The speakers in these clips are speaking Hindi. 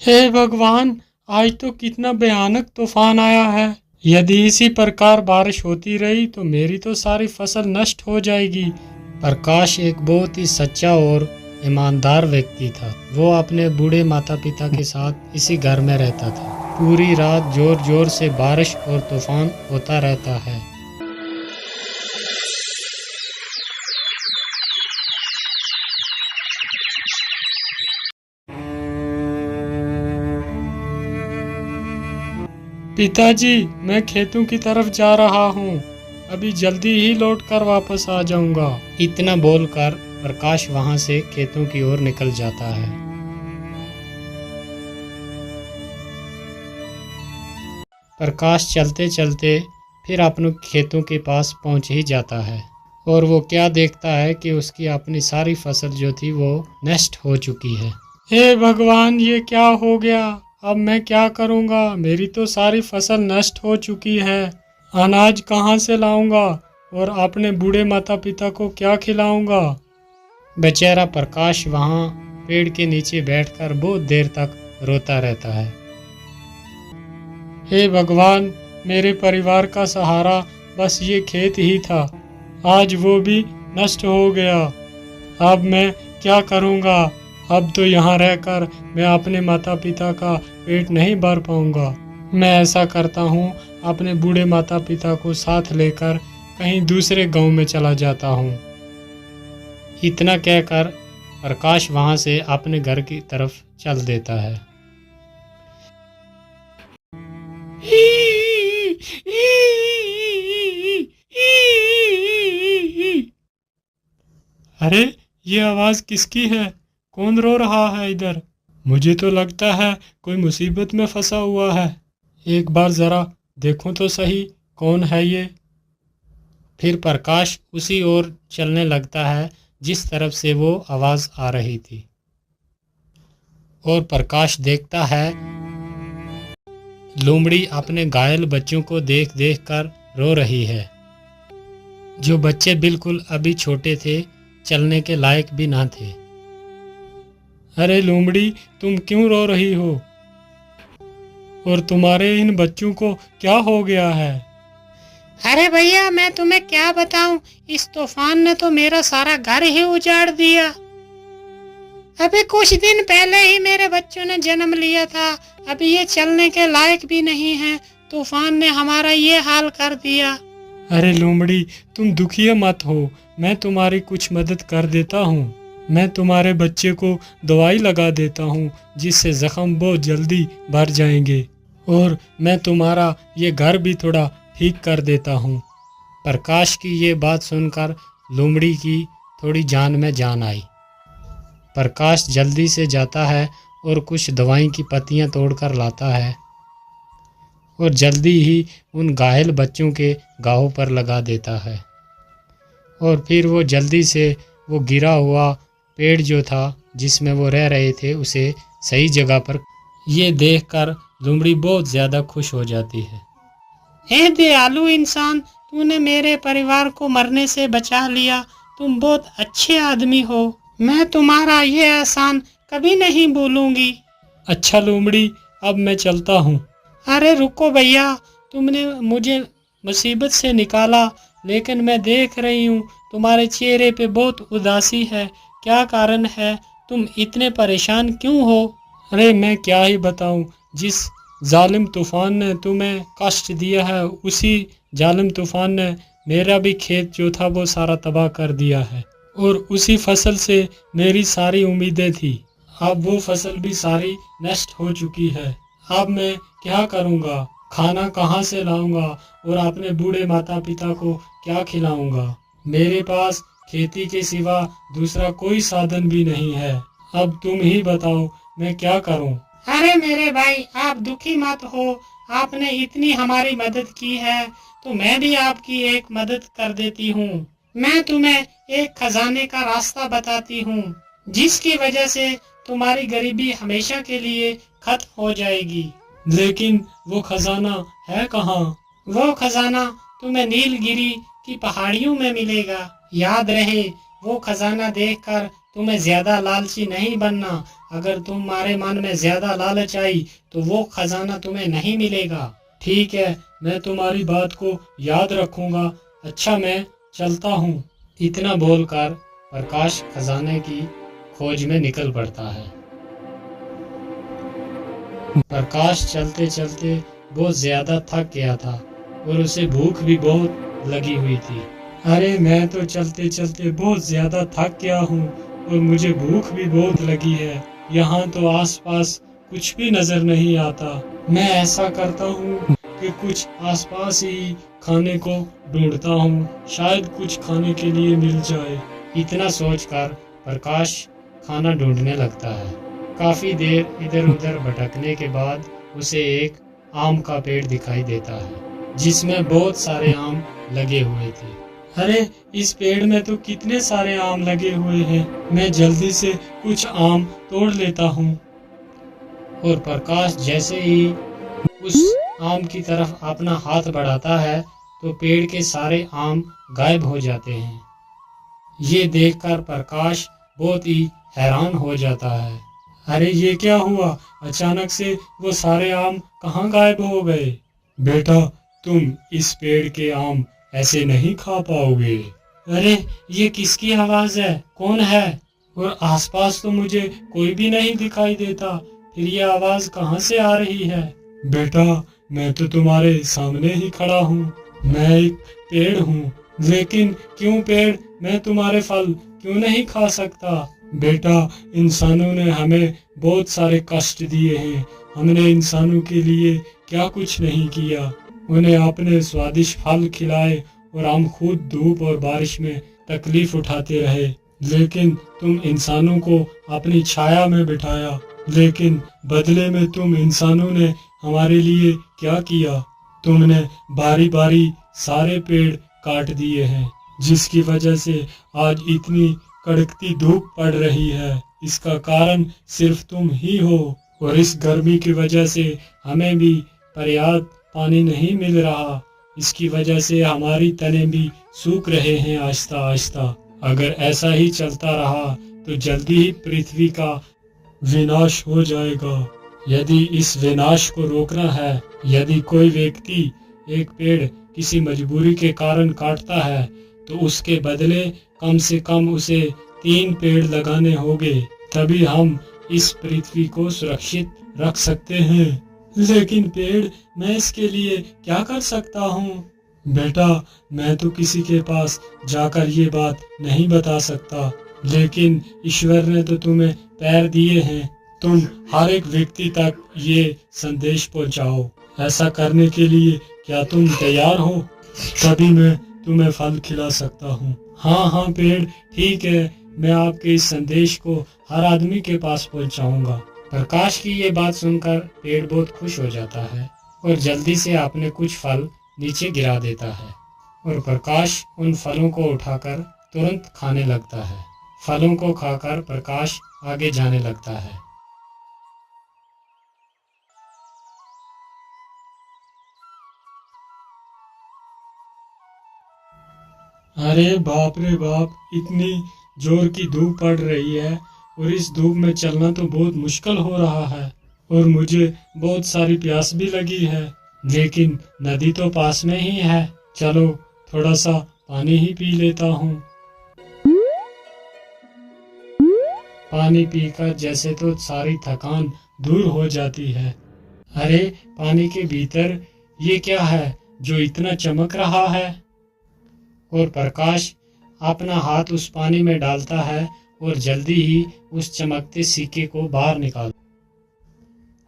हे भगवान, आज तो कितना भयानक तूफान आया है। यदि इसी प्रकार बारिश होती रही तो मेरी तो सारी फसल नष्ट हो जाएगी। प्रकाश एक बहुत ही सच्चा और ईमानदार व्यक्ति था। वो अपने बूढ़े माता पिता के साथ इसी घर में रहता था। पूरी रात जोर जोर से बारिश और तूफान होता रहता है। पिताजी, मैं खेतों की तरफ जा रहा हूँ। अभी जल्दी ही लौट कर वापस आ जाऊंगा। इतना बोलकर प्रकाश वहां से खेतों की ओर निकल जाता है। प्रकाश चलते चलते फिर अपने खेतों के पास पहुंच ही जाता है और वो क्या देखता है कि उसकी अपनी सारी फसल जो थी वो नष्ट हो चुकी है। हे भगवान, ये क्या हो गया? अब मैं क्या करूंगा? मेरी तो सारी फसल नष्ट हो चुकी है। अनाज कहाँ से लाऊंगा और अपने बूढ़े माता पिता को क्या खिलाऊंगा? बेचारा प्रकाश वहाँ पेड़ के नीचे बैठकर बहुत देर तक रोता रहता है। हे भगवान, मेरे परिवार का सहारा बस ये खेत ही था। आज वो भी नष्ट हो गया। अब मैं क्या करूंगा? अब तो यहाँ रहकर मैं अपने माता पिता का पेट नहीं भर पाऊंगा। मैं ऐसा करता हूँ, अपने बूढ़े माता पिता को साथ लेकर कहीं दूसरे गांव में चला जाता हूँ। इतना कहकर प्रकाश वहाँ से अपने घर की तरफ चल देता है। अरे, ये आवाज किसकी है? कौन रो रहा है इधर? मुझे तो लगता है कोई मुसीबत में फंसा हुआ है। एक बार जरा देखूं तो सही, कौन है ये? फिर प्रकाश उसी ओर चलने लगता है जिस तरफ से वो आवाज आ रही थी और प्रकाश देखता है लोमड़ी अपने घायल बच्चों को देख देख कर रो रही है। जो बच्चे बिल्कुल अभी छोटे थे, चलने के लायक भी ना थे। अरे लोमड़ी, तुम क्यों रो रही हो? और तुम्हारे इन बच्चों को क्या हो गया है? अरे भैया, मैं तुम्हें क्या बताऊं, इस तूफान ने तो मेरा सारा घर ही उजाड़ दिया। अभी कुछ दिन पहले ही मेरे बच्चों ने जन्म लिया था। अभी ये चलने के लायक भी नहीं है। तूफान ने हमारा ये हाल कर दिया। अरे लोमड़ी, तुम दुखी मत हो। मैं तुम्हारी कुछ मदद कर देता हूँ। मैं तुम्हारे बच्चे को दवाई लगा देता हूँ जिससे जख्म बहुत जल्दी भर जाएंगे, और मैं तुम्हारा ये घर भी थोड़ा ठीक कर देता हूँ। प्रकाश की ये बात सुनकर लोमड़ी की थोड़ी जान में जान आई। प्रकाश जल्दी से जाता है और कुछ दवाई की पत्तियाँ तोड़कर लाता है और जल्दी ही उन घायल बच्चों के घावों पर लगा देता है। और फिर वो जल्दी से वो गिरा हुआ पेड़ जो था जिसमें वो रह रहे थे उसे सही जगह पर। ये देखकर लोमड़ी बहुत ज़्यादा खुश हो जाती है। हे दयालु इंसान, तूने मेरे परिवार को मरने से बचा लिया। तुम बहुत अच्छे आदमी हो। मैं तुम्हारा ये एहसान कभी नहीं भूलूंगी। अच्छा लोमड़ी, अब मैं चलता हूँ। अरे रुको भैया, तुमने मुझे मुसीबत से निकाला, लेकिन मैं देख रही हूँ तुम्हारे चेहरे पे बहुत उदासी है। क्या कारण है? तुम इतने परेशान क्यों हो? अरे मैं क्या ही बताऊँ, जिस जालिम तूफान ने तुम्हें कष्ट दिया है उसी जालिम तूफान ने मेरा भी खेत जो था वो सारा तबाह कर दिया है, और उसी फसल से मेरी सारी उम्मीदें थी। अब वो फसल भी सारी नष्ट हो चुकी है। अब मैं क्या करूँगा? खाना कहाँ से लाऊंगा और अपने बूढ़े माता पिता को क्या खिलाऊंगा? मेरे पास खेती के सिवा दूसरा कोई साधन भी नहीं है। अब तुम ही बताओ, मैं क्या करूं? अरे मेरे भाई, आप दुखी मत हो। आपने इतनी हमारी मदद की है तो मैं भी आपकी एक मदद कर देती हूँ। मैं तुम्हें एक खजाने का रास्ता बताती हूँ जिसकी वजह से तुम्हारी गरीबी हमेशा के लिए खत्म हो जाएगी। लेकिन वो खजाना है कहाँ? वो खजाना तुम्हें नीलगिरी की पहाड़ियों में मिलेगा। याद रहे, वो खजाना देखकर तुम्हें ज्यादा लालची नहीं बनना, अगर तुम्हारे मन में ज्यादा लालच आई तो वो खजाना तुम्हें नहीं मिलेगा। ठीक है, मैं तुम्हारी बात को याद रखूंगा। अच्छा, मैं चलता हूँ। इतना बोलकर प्रकाश खजाने की खोज में निकल पड़ता है। प्रकाश चलते चलते बहुत ज्यादा थक गया था और उसे भूख भी बहुत लगी हुई थी। अरे, मैं तो चलते चलते बहुत ज्यादा थक गया हूँ और मुझे भूख भी बहुत लगी है। यहाँ तो आसपास कुछ भी नजर नहीं आता। मैं ऐसा करता हूँ कि कुछ आसपास ही खाने को ढूंढता हूँ, शायद कुछ खाने के लिए मिल जाए। इतना सोचकर प्रकाश खाना ढूंढने लगता है। काफी देर इधर उधर भटकने के बाद उसे एक आम का पेड़ दिखाई देता है जिसमें बहुत सारे आम लगे हुए थे। अरे, इस पेड़ में तो कितने सारे आम लगे हुए हैं। मैं जल्दी से कुछ आम तोड़ लेता हूँ। और प्रकाश जैसे ही उस आम की तरफ अपना हाथ बढ़ाता है तो पेड़ के सारे आम गायब हो जाते हैं। ये देखकर प्रकाश बहुत ही हैरान हो जाता है। अरे, ये क्या हुआ? अचानक से वो सारे आम कहाँ गायब हो गए? बेटा, तुम इस पेड़ के आम ऐसे नहीं खा पाओगे। अरे, ये किसकी आवाज है? कौन है? और आसपास तो मुझे कोई भी नहीं दिखाई देता, फिर ये आवाज कहाँ से आ रही है? बेटा, मैं तो तुम्हारे सामने ही खड़ा हूँ। मैं एक पेड़ हूँ, लेकिन क्यों पेड़? मैं तुम्हारे फल क्यों नहीं खा सकता? बेटा, इंसानों ने हमें बहुत सारे कष्ट दिए हैं। हमने इंसानों के लिए क्या कुछ नहीं किया। उन्हें अपने स्वादिष्ट फल खिलाए और हम खुद धूप और बारिश में तकलीफ उठाते रहे। लेकिन तुम इंसानों को अपनी छाया में बिठाया, लेकिन बदले में तुम इंसानों ने हमारे लिए क्या किया? तुमने बारी बारी सारे पेड़ काट दिए हैं, जिसकी वजह से आज इतनी कड़कती धूप पड़ रही है। इसका कारण सिर्फ तुम ही हो। और इस गर्मी की वजह से हमें भी पर्याप्त पानी नहीं मिल रहा। इसकी वजह से हमारी तने भी सूख रहे हैं आहिस्ता आहिस्ता। अगर ऐसा ही चलता रहा तो जल्दी ही पृथ्वी का विनाश हो जाएगा। यदि इस विनाश को रोकना है, यदि कोई व्यक्ति एक पेड़ किसी मजबूरी के कारण काटता है, तो उसके बदले कम से कम उसे 3 पेड़ लगाने होंगे, तभी हम इस पृथ्वी को सुरक्षित रख सकते हैं। लेकिन पेड़, मैं इसके लिए क्या कर सकता हूँ? बेटा, मैं तो किसी के पास जाकर ये बात नहीं बता सकता, लेकिन ईश्वर ने तो तुम्हें पैर दिए हैं। तुम हर एक व्यक्ति तक ये संदेश पहुंचाओ। ऐसा करने के लिए क्या तुम तैयार हो? तभी मैं तुम्हें फल खिला सकता हूँ। हाँ हाँ पेड़, ठीक है, मैं आपके इस संदेश को हर आदमी के पास पहुंचाऊंगा। प्रकाश की ये बात सुनकर पेड़ बहुत खुश हो जाता है और जल्दी से अपने कुछ फल नीचे गिरा देता है और प्रकाश उन फलों को उठाकर तुरंत खाने लगता है। फलों को खाकर प्रकाश आगे जाने लगता है। अरे बाप रे बाप, इतनी जोर की धूप पड़ रही है और इस धूप में चलना तो बहुत मुश्किल हो रहा है और मुझे बहुत सारी प्यास भी लगी है, लेकिन नदी तो पास में ही है। चलो थोड़ा सा पानी ही पी लेता हूँ। पानी पीकर जैसे तो सारी थकान दूर हो जाती है। अरे, पानी के भीतर ये क्या है जो इतना चमक रहा है? और प्रकाश अपना हाथ उस पानी में डालता है और जल्दी ही उस चमकते सिक्के को बाहर निकाल।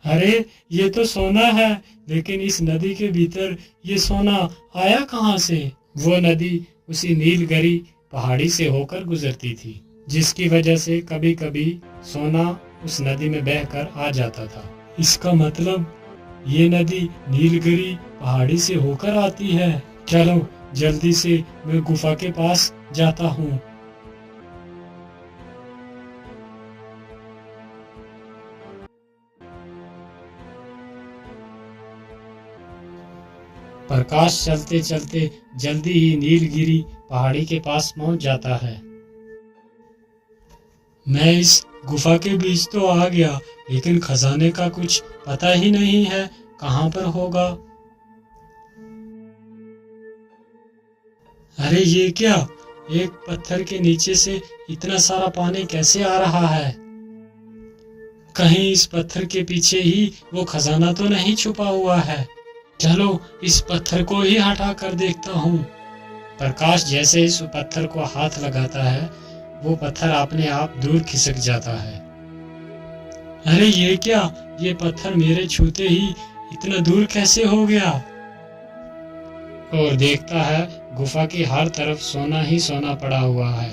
अरे, ये तो सोना है, लेकिन इस नदी के भीतर ये सोना आया कहाँ से? वो नदी उसी नीलगिरी पहाड़ी से होकर गुजरती थी, जिसकी वजह से कभी कभी सोना उस नदी में बहकर आ जाता था। इसका मतलब ये नदी नीलगिरी पहाड़ी से होकर आती है। चलो जल्दी से मैं गुफा के पास जाता हूँ। प्रकाश चलते चलते जल्दी ही नीलगिरी पहाड़ी के पास पहुंच जाता है। मैं इस गुफा के बीच तो आ गया, लेकिन खजाने का कुछ पता ही नहीं है कहाँ पर होगा। अरे ये क्या, एक पत्थर के नीचे से इतना सारा पानी कैसे आ रहा है? कहीं इस पत्थर के पीछे ही वो खजाना तो नहीं छुपा हुआ है। चलो इस पत्थर को ही हटा कर देखता हूँ। प्रकाश जैसे इस पत्थर को हाथ लगाता है, वो पत्थर अपने आप दूर खिसक जाता है। अरे ये क्या, ये पत्थर मेरे छूते ही इतना दूर कैसे हो गया? और देखता है गुफा की हर तरफ सोना ही सोना पड़ा हुआ है।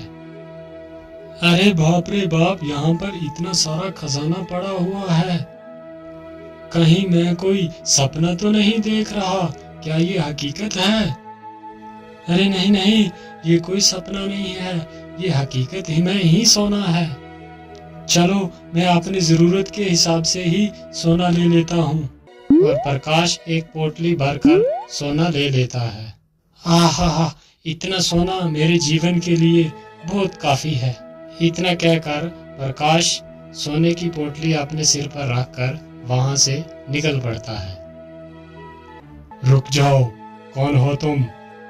अरे बाप रे बाप, यहाँ पर इतना सारा खजाना पड़ा हुआ है। कहीं मैं कोई सपना तो नहीं देख रहा? क्या ये हकीकत है? अरे नहीं नहीं, ये कोई सपना नहीं है, ये हकीकत ही में ही सोना है। चलो मैं अपनी जरूरत के हिसाब से ही सोना ले लेता हूँ। और प्रकाश एक पोटली भरकर सोना ले लेता है। आहा, इतना सोना मेरे जीवन के लिए बहुत काफी है। इतना कहकर प्रकाश सोने की पोटली अपने सिर पर रखकर वहां से निकल पड़ता है। रुक जाओ, कौन हो तुम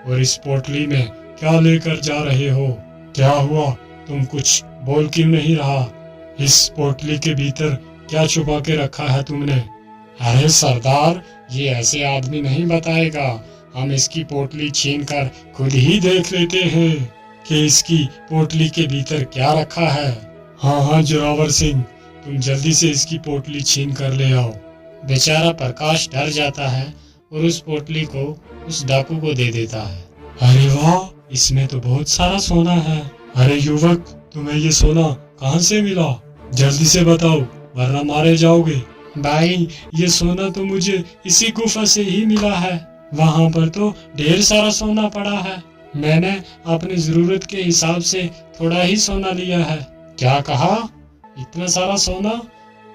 और इस पोटली में क्या लेकर जा रहे हो? क्या हुआ, तुम कुछ बोल क्यों नहीं रहा? इस पोटली के भीतर क्या छुपा के रखा है तुमने? अरे सरदार, ये ऐसे आदमी नहीं बताएगा। हम इसकी पोटली छीनकर खुद ही देख लेते हैं कि इसकी पोटली के भीतर क्या रखा है। हाँ जोरावर सिंह, तुम जल्दी से इसकी पोटली छीन कर ले आओ। बेचारा प्रकाश डर जाता है और उस पोटली को उस डाकू को दे देता है। अरे वाह, इसमें तो बहुत सारा सोना है। अरे युवक, तुम्हें ये सोना कहाँ से मिला? जल्दी से बताओ, वरना मारे जाओगे। भाई, ये सोना तो मुझे इसी गुफा से ही मिला है। वहाँ पर तो ढेर सारा सोना पड़ा है। मैंने अपनी जरूरत के हिसाब से थोड़ा ही सोना लिया है। क्या कहा? इतना सारा सोना?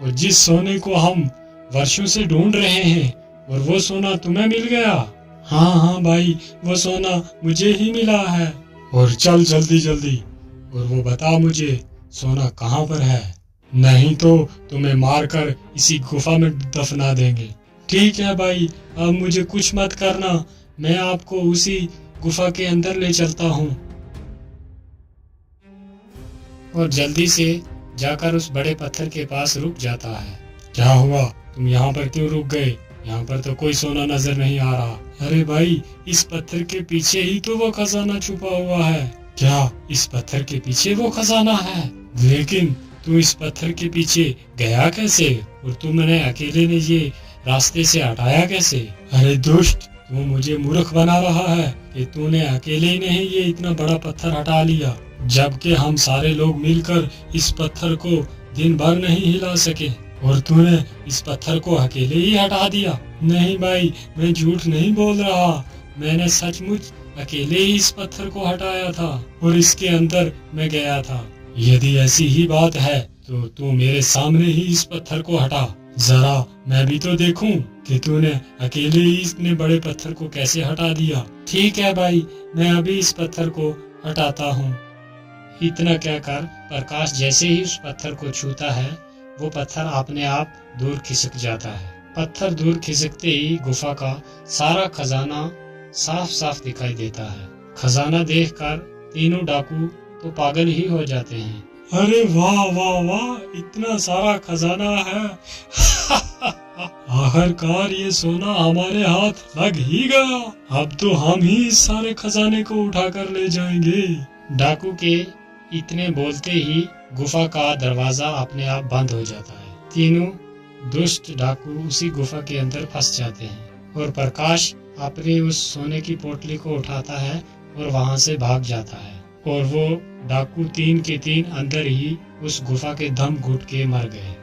और जिस सोने को हम वर्षों से ढूंढ रहे हैं, और वो सोना तुम्हें मिल गया? हाँ भाई, वो सोना मुझे ही मिला है। और चल जल्दी जल्दी, और वो बता मुझे सोना कहाँ पर है, नहीं तो तुम्हें मारकर इसी गुफा में दफना देंगे। ठीक है भाई, अब मुझे कुछ मत करना, मैं आपको उसी गुफा के अंदर ले चलता हूँ। और जल्दी से जाकर उस बड़े पत्थर के पास रुक जाता है। क्या हुआ, तुम यहाँ पर क्यों रुक गए? यहाँ पर तो कोई सोना नजर नहीं आ रहा। अरे भाई, इस पत्थर के पीछे ही तो वो खजाना छुपा हुआ है। क्या इस पत्थर के पीछे वो खजाना है? लेकिन तू इस पत्थर के पीछे गया कैसे, और तुमने अकेले ने ये रास्ते से हटाया कैसे? अरे दुष्ट, तू मुझे मूर्ख बना रहा है कि तूने अकेले ही नहीं ये इतना बड़ा पत्थर हटा लिया, जबकि हम सारे लोग मिलकर इस पत्थर को दिन भर नहीं हिला सके, और तूने इस पत्थर को अकेले ही हटा दिया। नहीं भाई, मैं झूठ नहीं बोल रहा, मैंने सचमुच अकेले ही इस पत्थर को हटाया था और इसके अंदर मैं गया था। यदि ऐसी ही बात है तो तू मेरे सामने ही इस पत्थर को हटा, जरा मैं भी तो देखूं कि तूने अकेले ही इतने बड़े पत्थर को कैसे हटा दिया। ठीक है भाई, मैं अभी इस पत्थर को हटाता हूँ। इतना कहकर प्रकाश जैसे ही उस पत्थर को छूता है, वो पत्थर अपने आप दूर खिसक जाता है। पत्थर दूर खिसकते ही गुफा का सारा खजाना साफ साफ दिखाई देता है। खजाना देखकर तीनों डाकू तो पागल ही हो जाते हैं। अरे वाह वाह वाह, इतना सारा खजाना है। आखिरकार ये सोना हमारे हाथ लग ही गया। अब तो हम ही इस सारे खजाने को उठाकर ले जाएंगे। डाकू के इतने बोलते ही गुफा का दरवाजा अपने आप बंद हो जाता है। तीनों दुष्ट डाकू उसी गुफा के अंदर फंस जाते हैं और प्रकाश अपनी उस सोने की पोटली को उठाता है और वहां से भाग जाता है। और वो डाकू तीन के तीन अंदर ही उस गुफा के दम घुट के मर गए।